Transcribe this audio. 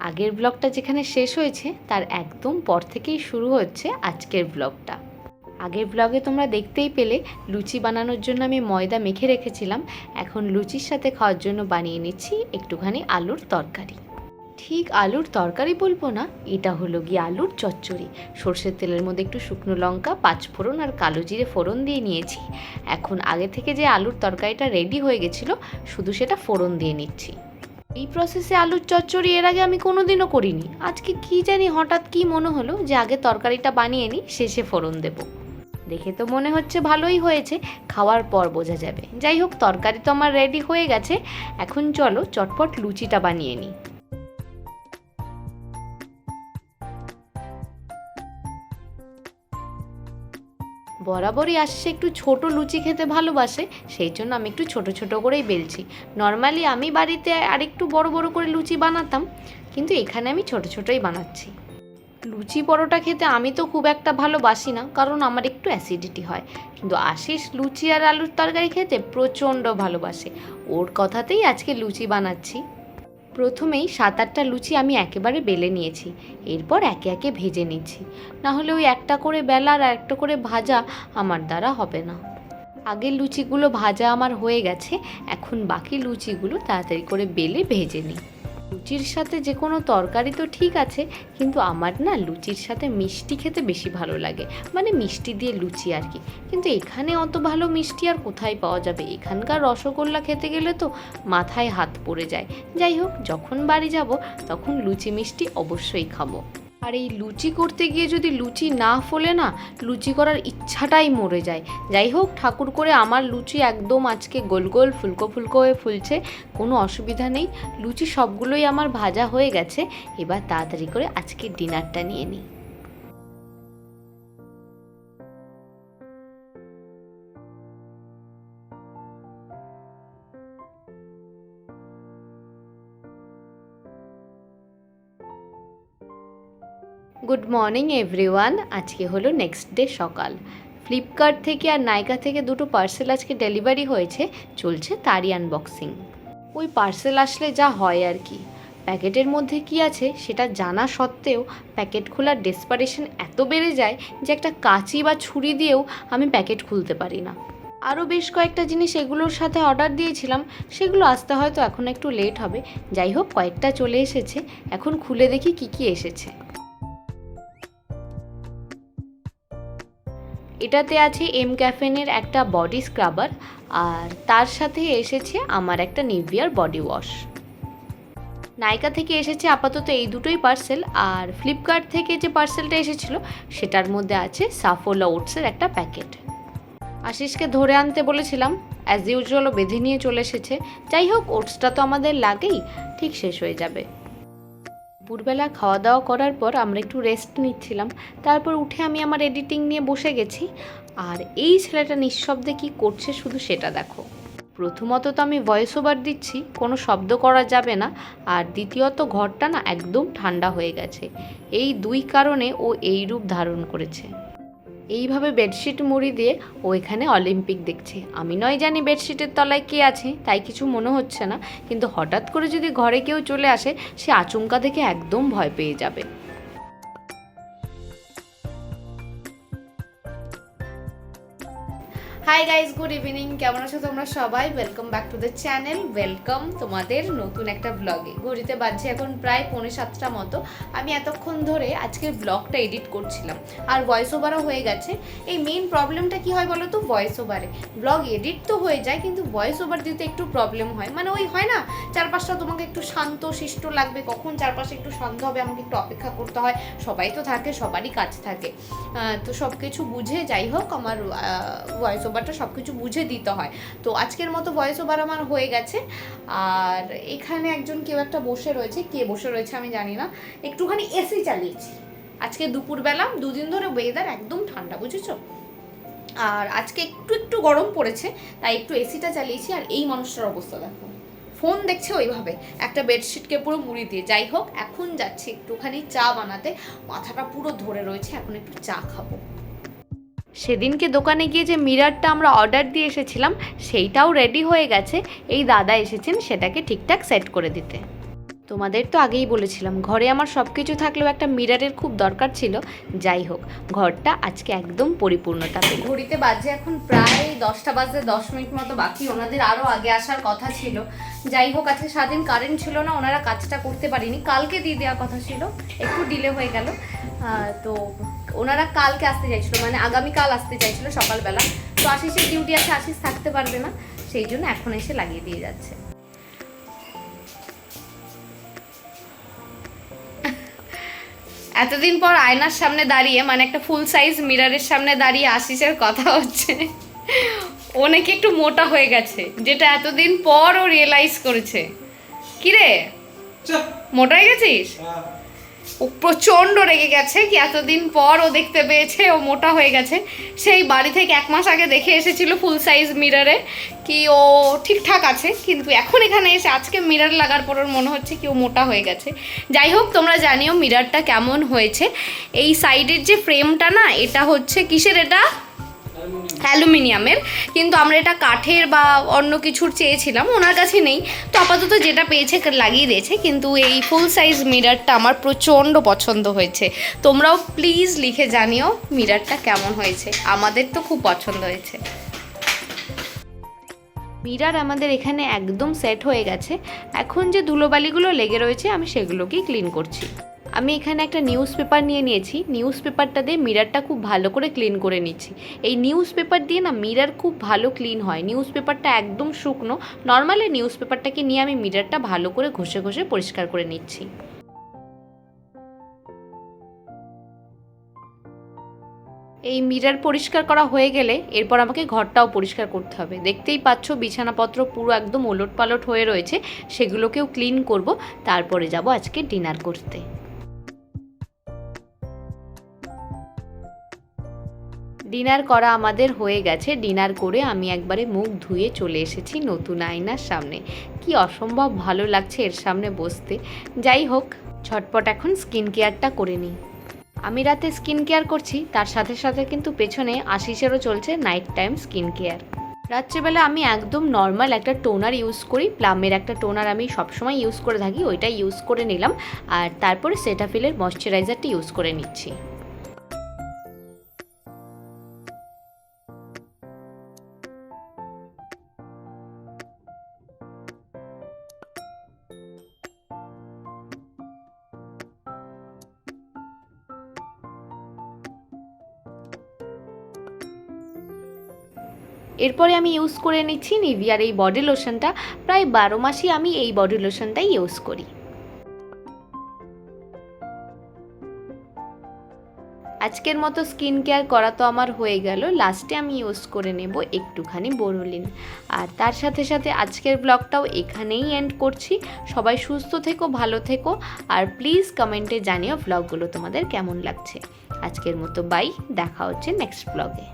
আগের ব্লগটা যেখানে শেষ হয়েছে তার একদম পর থেকেই শুরু হচ্ছে আজকের ব্লগটা। আগের ব্লগে তোমরা দেখতেই পেলে লুচি বানানোর জন্য আমি ময়দা মেখে রেখেছিলাম। এখন লুচির সাথে খাওয়ার জন্য বানিয়ে নিচ্ছি একটুখানি আলুর তরকারি। ঠিক আলুর তরকারি বলবো না, এটা হলো গিয়ে আলুর চচ্চড়ি। সর্ষের তেলের মধ্যে একটু শুকনো লঙ্কা, পাঁচফোড়ন আর কালো জিরে ফোড়ন দিয়ে নিয়েছি। এখন আগে থেকে যে আলুর তরকারিটা রেডি হয়ে গেছিলো, শুধু সেটা ফোড়ন দিয়ে নিচ্ছি। এই প্রসেসে আলুর চচ্চড়ি এর আগে আমি কোনোদিনও করিনি। আজকে কি জানি হঠাৎ কি মনে হলো যে আগে তরকারিটা বানিয়ে নিই, শেষে ফোড়ন দেব। দেখে তো মনে হচ্ছে ভালোই হয়েছে, খাওয়ার পর বোঝা যাবে। যাই হোক, তরকারি তো আমার রেডি হয়ে গেছে। এখন চলো চটপট লুচিটা বানিয়ে নিই। বরাবরই আসছে একটু ছোট লুচি খেতে ভালোবাসে, সেই জন্য আমি একটু ছোট ছোট করেই বেলছি। নর্মালি আমি বাড়িতে আরেকটু বড় বড় করে লুচি বানাতাম, কিন্তু এখানে আমি ছোট ছোটই বানাচ্ছি। লুচি পরোটা খেতে আমি তো খুব একটা ভালোবাসি না, কারণ আমার একটু অ্যাসিডিটি হয়। কিন্তু আশিস লুচি আর আলুর তরকারি খেতে প্রচণ্ড ভালোবাসে। ওর কথাতেই আজকে লুচি বানাচ্ছি। প্রথমেই 7-8টা লুচি আমি একেবারে বেলে নিয়েছি। এরপর একে একে ভেজে নিচ্ছি। না হলে ওই একটা করে বেলা আর একটা করে ভাজা আমার দ্বারা হবে না। আগের লুচিগুলো ভাজা আমার হয়ে গেছে। এখন বাকি লুচিগুলো তাড়াতাড়ি করে বেলে ভেজে নিই। লুচির সাথে যে কোনো তরকারি তো ঠিক আছে, কিন্তু আমার না লুচির সাথে মিষ্টি খেতে বেশি ভালো লাগে। মানে মিষ্টি দিয়ে লুচি আর কি। কিন্তু এখানে অত ভালো মিষ্টি আর কোথায় পাওয়া যাবে? এখানকার রসগোল্লা খেতে গেলে তো মাথায় হাত পড়ে যায়। যাই হোক, যখন বাড়ি যাব তখন লুচি মিষ্টি অবশ্যই খাবো। আর এই লুচি করতে গিয়ে যদি লুচি না ফোলে না, লুচি করার ইচ্ছাটাই মরে যায়। যাই হোক, ঠাকুর করে আমার লুচি একদম আজকে গোল গোল ফুলকো ফুলকো হয়ে ফুলছে, কোনো অসুবিধা নেই। লুচি সবগুলোই আমার ভাজা হয়ে গেছে। এবার তাড়াতাড়ি করে আজকের ডিনারটা নিয়ে নিই। Good morning everyone. আজকে হলো নেক্সট ডে সকাল। ফ্লিপকার্ট থেকে আর নাইকা থেকে দুটো পার্সেল আজকে ডেলিভারি হয়েছে, চলছে তারই আনবক্সিং। ওই পার্সেল আসলে যা হয় আর কি, প্যাকেটের মধ্যে কি আছে সেটা জানা সত্ত্বেও প্যাকেট খোলার ডেসপারেশন এত বেড়ে যায় যে একটা কাঁচি বা ছুরি দিয়েও আমি প্যাকেট খুলতে পারি না। আরও বেশ কয়েকটা জিনিস এগুলোর সাথে অর্ডার দিয়েছিলাম, সেগুলো আসতে হয়তো এখন একটু লেট হবে। যাই হোক, কয়েকটা চলে এসেছে। এখন খুলে দেখি কি কি এসেছে। এটাতে আছে এম ক্যাফেনের একটা বডি স্ক্রাবার, আর তার সাথে এসেছে আমার একটা নিভিয়ার বডি ওয়াশ। নাইকা থেকে এসেছে আপাতত এই দুটোই পার্সেল। আর ফ্লিপকার্ট থেকে যে পার্সেলটা এসেছিলো সেটার মধ্যে আছে সাফোলা ওটসের একটা প্যাকেট। আশিসকে ধরে আনতে বলেছিলাম, অ্যাজ ইউজুয়াল বেঁধে নিয়ে চলে এসেছে। যাই হোক, ওটসটা তো আমাদের লাগেই, ঠিক শেষ হয়ে যাবে। দুপুরবেলা খাওয়া দাওয়া করার পর আমরা একটু রেস্ট নিচ্ছিলাম। তারপর উঠে আমি আমার এডিটিং নিয়ে বসে গেছি। আর এই ছেলেটা নিঃশব্দে কি করছে শুধু সেটা দেখো। প্রথমত তো আমি ভয়েস ওভার দিচ্ছি, কোনো শব্দ করা যাবে না। আর দ্বিতীয়ত ঘরটা না একদম ঠান্ডা হয়ে গেছে। এই দুই কারণে ও এই রূপ ধারণ করেছে। এইভাবে বেডশিট মুড়ি দিয়ে ও এখানে অলিম্পিক দেখছে। আমি নয় জানি বেডশিটের তলায় কে আছে, তাই কিছু মনে হচ্ছে না। কিন্তু হঠাৎ করে যদি ঘরে কেউ চলে আসে, সে আচমকা দেখে একদম ভয় পেয়ে যাবে। Hi guys, good evening. কেমন আছো তোমরা সবাই? Welcome back to the channel. Welcome তোমাদের নতুন একটা ব্লগে। ঘড়িতে বাজছে এখন প্রায় 6:45 মতো। আমি এতক্ষণ ধরে আজকের ব্লগটা এডিট করছিলাম, আর ভয়েস ওভারও হয়ে গেছে। এই মেইন প্রবলেমটা কি হয় বলো তো, ভয়েস ওভারে ব্লগ এডিট তো হয়ে যায়, কিন্তু ভয়েস ওভার দিতে একটু প্রবলেম হয়। মানে ওই হয় না, চারপাশটা তোমাকে একটু শান্ত শিষ্ট লাগবে, কখন চারপাশে একটু শান্ত হবে আমাকে একটু অপেক্ষা করতে হয়। সবাই তো থাকে, সবারই কাজ থাকে, তো সব কিছু বুঝে যাই হোক আমার ভয়েস ওভারটা সব কিছু বুঝে দিতে হয়। তো আজকের মতো ভয়েস ওভার আমার হয়ে গেছে। আর এখানে একজন কেউ একটা বসে রয়েছে, কে বসে রয়েছে আমি জানি না। একটুখানি এসি চালিয়েছি আজকে দুপুরবেলা। দুদিন ধরে ওয়েদার একদম ঠান্ডা, বুঝেছো? আর আজকে একটু একটু গরম পড়েছে, তাই একটু এসিটা চালিয়েছি। আর এই মানুষটার অবস্থা দেখো, ফোন দেখছে ওইভাবে একটা বেডশিটকে পুরো মুড়ি দিয়ে। যাই হোক, এখন যাচ্ছি একটুখানি চা বানাতে। মাথাটা পুরো ধরে রয়েছে, এখন একটু চা খাবো। সেদিনকে দোকানে গিয়ে যে মিররটা আমরা অর্ডার দিয়ে এসেছিলাম, সেইটাও রেডি হয়ে গেছে। এই দাদা এসেছেন সেটাকে ঠিকঠাক সেট করে দিতে। তোমাদের তো আগেই বলেছিলাম ঘরে আমার সব কিছু থাকলেও একটা মিররের খুব দরকার ছিল। যাই হোক, ঘরটা আজকে একদম পরিপূর্ণতা পেল। ঘড়িতে বাজে এখন প্রায় 10টা বাজে 10 মিনিট মতো বাকি, ওনাদের আরও আগে আসার কথা ছিল। যাই হোক, আজকে সারাদিন কারেন্ট ছিল না, ওনারা কাজটা করতে পারেনি, কালকে দিয়ে দেওয়ার কথা ছিল, একটু ডিলে হয়ে গেল। তো ওনারা কালকে আসতে চাইছিল, মানে আগামীকাল আসতে চাইছিল সকালবেলা। তো আশিসের ডিউটি আছে, আশিস থাকতে পারবে না, সেই জন্য এখন এসে লাগিয়ে দিয়ে যাচ্ছে। এতদিন পর আয়নার সামনে দাঁড়িয়ে, মানে একটা ফুল সাইজ মিররের সামনে দাঁড়িয়ে আশিসের কথা হচ্ছে ও নাকি একটু মোটা হয়ে গেছে, যেটা এতদিন পর ও রিয়েলাইজ করেছে। কি রে, মোটা হয়ে গেছিস? ও প্রচণ্ড রেগে গেছে কি এতদিন পর ও দেখতে পেয়েছে ও মোটা হয়ে গেছে। সেই বাড়ি থেকে 1 মাস আগে দেখে এসেছিল ফুল সাইজ মিররে কি ও ঠিকঠাক আছে, কিন্তু এখন এখানে এসে আজকে মিরর লাগার পর ওর মনে হচ্ছে কি ও মোটা হয়ে গেছে। যাই হোক, তোমরা জানিও মিররটা কেমন হয়েছে। এই সাইডের যে ফ্রেমটা না, এটা হচ্ছে কিসের, এটা অ্যালুমিনিয়ামের, কিন্তু আমরা এটা কাঠের বা অন্য কিছুর চেয়েছিলাম, ওনার কাছে নেই, তো আপাতত যেটা পেয়েছে লাগিয়ে দিয়েছে। কিন্তু এই ফুল সাইজ মিররটা আমার প্রচণ্ড পছন্দ হয়েছে। তোমরাও প্লিজ লিখে জানিও মিররটা কেমন হয়েছে, আমাদের তো খুব পছন্দ হয়েছে। মিরর আমাদের এখানে একদম সেট হয়ে গেছে। এখন যে ধুলোবালিগুলো লেগে রয়েছে আমি সেগুলোকেই ক্লিন করছি। আমি এখানে একটা নিউজ পেপার নিয়ে নিয়েছি, নিউজ পেপারটা দিয়ে মিররটা খুব ভালো করে ক্লিন করে নিচ্ছি। এই নিউজ পেপার দিয়ে না মিরর খুব ভালো ক্লিন হয়। নিউজ পেপারটা একদম শুকনো, নর্মালি নিউজ পেপারটাকে নিয়ে আমি মিররটা ভালো করে ঘষে ঘষে পরিষ্কার করে নিচ্ছি। এই মিরর পরিষ্কার করা হয়ে গেলে এরপর আমাকে ঘরটাও পরিষ্কার করতে হবে। দেখতেই পাচ্ছ বিছানাপত্র পুরো একদম ওলটপালট হয়ে রয়েছে, সেগুলোকেও ক্লিন করব, তারপরে যাব আজকে ডিনার করতে। ডিনার করা আমাদের হয়ে গেছে। ডিনার করে আমি একবারে মুখ ধুয়ে চলে এসেছি নতুন আয়নার সামনে। কি অসম্ভব ভালো লাগছে এর সামনে বসতে। যাই হোক, ঝটপট এখন স্কিন কেয়ারটা করে নিই। আমি রাতে স্কিন কেয়ার করছি, তার সাথে সাথে কিন্তু পেছনে আশিসেরও চলছে নাইট টাইম স্কিন কেয়ার। রাত্রেবেলা আমি একদম নর্মাল একটা টোনার ইউজ করি, প্লামের একটা টোনার আমি সবসময় ইউজ করে থাকি, ওইটা ইউজ করে নিলাম। আর তারপরে সেটাফিলের ময়শ্চারাইজারটি ইউজ করে নিচ্ছি। এরপরে আমি ইউজ করে নিচ্ছি নিভিয়ার এই বডি লোশনটা। প্রায় 12 মাসই আমি এই বডি লোশনটাই ইউজ করি। আজকের মতো স্কিন কেয়ার করা তো আমার হয়ে গেল। লাস্টে আমি ইউজ করে নেব একটুখানি বোরোলিন। আর তার সাথে সাথে আজকের ব্লগটাও এখানেই এন্ড করছি। সবাই সুস্থ থেকো, ভালো থেকো, আর প্লিজ কমেন্টে জানিও ব্লগগুলো তোমাদের কেমন লাগছে। আজকের মতো বাই, দেখা হচ্ছে নেক্সট ব্লগে।